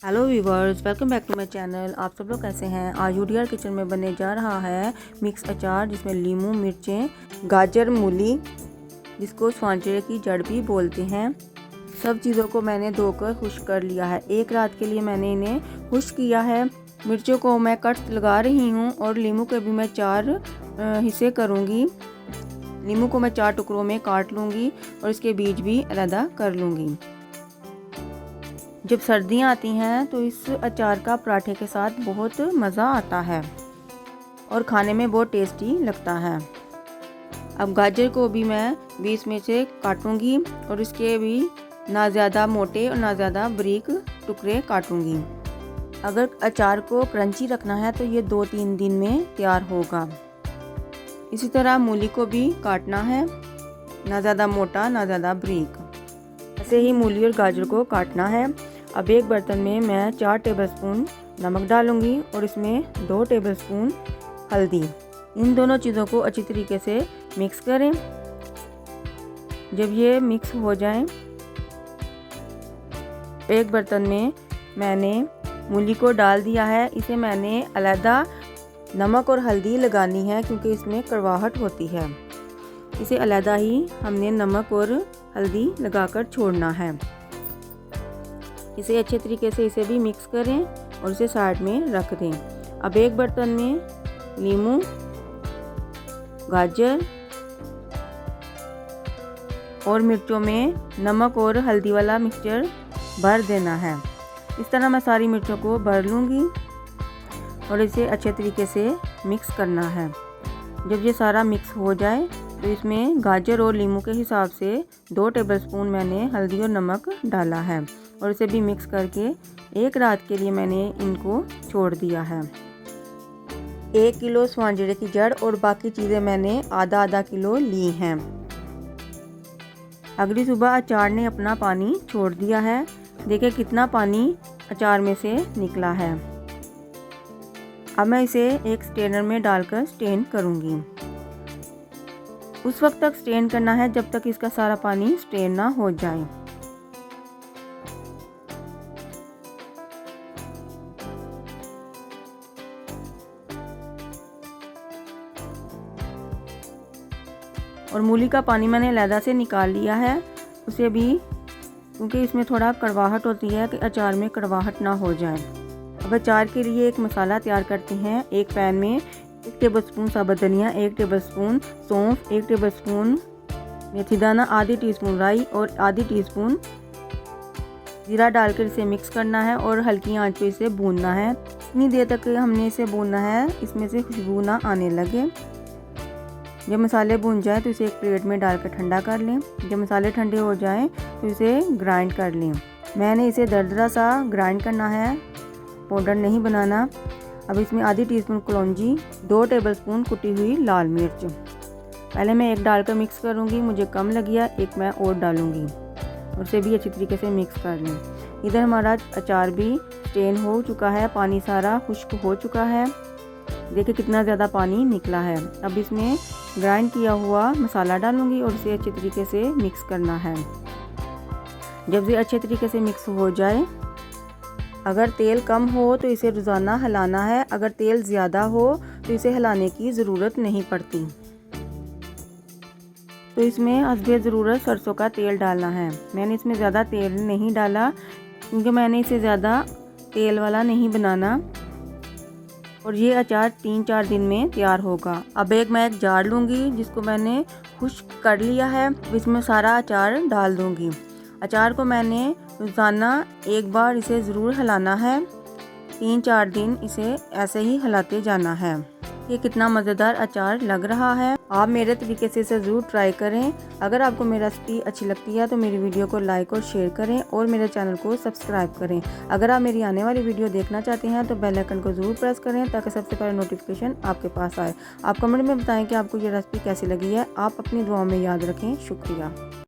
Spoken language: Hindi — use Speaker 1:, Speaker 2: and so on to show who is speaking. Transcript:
Speaker 1: Hello viewers, welcome back to my channel. आप सब लोग कैसे हैं। आज यूडीआर किचन में बनने जा रहा है मिक्स अचार, जिसमें लीमू, मिर्चें, गाजर, मूली, जिसको स्वांजरे की जड़ भी बोलते हैं, सब चीज़ों को मैंने धोकर खुश्क कर लिया है। एक रात के लिए मैंने इन्हें खुश्क किया है। मिर्चों को मैं कट लगा रही हूँ और लीमू के भी मैं 4 हिस्से करूँगी। लीमू को मैं 4 टुकड़ों में काट लूँगी और इसके बीज भी अलग कर लूँगी। जब सर्दियाँ आती हैं तो इस अचार का पराठे के साथ बहुत मज़ा आता है और खाने में बहुत टेस्टी लगता है। अब गाजर को भी मैं बीच में से काटूंगी और इसके भी ना ज़्यादा मोटे और ना ज़्यादा बारीक टुकड़े काटूंगी। अगर अचार को क्रंची रखना है तो ये 2-3 दिन में तैयार होगा। इसी तरह मूली को भी काटना है, ना ज़्यादा मोटा ना ज़्यादा बारीक। ऐसे ही मूली और गाजर को काटना है। अब एक बर्तन में मैं 4 टेबलस्पून नमक डालूंगी और इसमें 2 टेबलस्पून हल्दी। इन दोनों चीज़ों को अच्छी तरीके से मिक्स करें। जब ये मिक्स हो जाए, एक बर्तन में मैंने मूली को डाल दिया है। इसे मैंने अलग नमक और हल्दी लगानी है क्योंकि इसमें कड़वाहट होती है। इसे अलग ही हमने नमक और हल्दी लगाकर छोड़ना है। इसे अच्छे तरीके से इसे भी मिक्स करें और इसे साइड में रख दें। अब एक बर्तन में लीमू, गाजर और मिर्चों में नमक और हल्दी वाला मिक्सचर भर देना है। इस तरह मैं सारी मिर्चों को भर लूँगी और इसे अच्छे तरीके से मिक्स करना है। जब ये सारा मिक्स हो जाए तो इसमें गाजर और लीमू के हिसाब से 2 टेबलस्पून मैंने हल्दी और नमक डाला है और इसे भी मिक्स करके एक रात के लिए मैंने इनको छोड़ दिया है। 1 किलो स्वांजरे की जड़ और बाकी चीज़ें मैंने आधा किलो ली हैं। अगली सुबह अचार ने अपना पानी छोड़ दिया है। देखिए कितना पानी अचार में से निकला है। अब मैं इसे एक स्ट्रेनर में डालकर स्ट्रेन करूँगी। उस वक्त तक स्ट्रेन करना है जब तक इसका सारा पानी स्ट्रेन ना हो जाए। और मूली का पानी मैंने अलग से निकाल लिया है उसे भी, क्योंकि इसमें थोड़ा कड़वाहट होती है कि अचार में कड़वाहट ना हो जाए। अब अचार के लिए एक मसाला तैयार करते हैं। एक पैन में 1 टेबलस्पून साबुत धनिया, 1 टेबलस्पून सौंफ, 1 टेबलस्पून मेथी दाना, आधी टीस्पून राई और आधी टीस्पून जीरा डालकर इसे मिक्स करना है और हल्की आंच पे इसे भूनना है। इतनी देर तक हमने इसे भूनना है इसमें से खुशबू ना आने लगे। जब मसाले भून जाए तो इसे एक प्लेट में डालकर ठंडा कर लें। जब मसाले ठंडे हो जाएं तो इसे ग्राइंड कर लें। मैंने इसे दरदरा सा ग्राइंड करना है, पाउडर नहीं बनाना। अब इसमें आधी टीस्पून कलौंजी, 2 टेबलस्पून कुटी हुई लाल मिर्च। पहले मैं एक डालकर मिक्स करूंगी, मुझे कम लगी है, एक मैं और डालूंगी और उसे भी अच्छी तरीके से मिक्स कर लें। इधर हमारा अचार भी स्ट्रेन हो चुका है, पानी सारा खुश्क हो चुका है। देखिए कितना ज़्यादा पानी निकला है। अब इसमें ग्राइंड किया हुआ मसाला डालूंगी और इसे अच्छे तरीके से मिक्स करना है। जब ये अच्छे तरीके से मिक्स हो जाए, अगर तेल कम हो तो इसे रोज़ाना हिलाना है, अगर तेल ज़्यादा हो तो इसे हिलाने की ज़रूरत नहीं पड़ती। तो इसमें हस्बे ज़रूरत सरसों का तेल डालना है। मैंने इसमें ज़्यादा तेल नहीं डाला क्योंकि मैंने इसे ज़्यादा तेल वाला नहीं बनाना और ये अचार 3-4 दिन में तैयार होगा। अब मैं एक जार लूँगी जिसको मैंने खुश्क कर लिया है, इसमें सारा अचार डाल दूँगी। अचार को मैंने रोज़ाना एक बार इसे ज़रूर हिलाना है, 3-4 दिन इसे ऐसे ही हिलाते जाना है। ये कितना मज़ेदार अचार लग रहा है। आप मेरे तरीके से इसे ज़रूर ट्राई करें। अगर आपको मेरी रेसिपी अच्छी लगती है तो मेरी वीडियो को लाइक और शेयर करें और मेरे चैनल को सब्सक्राइब करें। अगर आप मेरी आने वाली वीडियो देखना चाहते हैं तो बेल आइकन को ज़रूर प्रेस करें ताकि सबसे पहले नोटिफिकेशन आपके पास आए। आप कमेंट में बताएं कि आपको ये रेसिपी कैसी लगी है। आप अपनी दुआओं में याद रखें। शुक्रिया।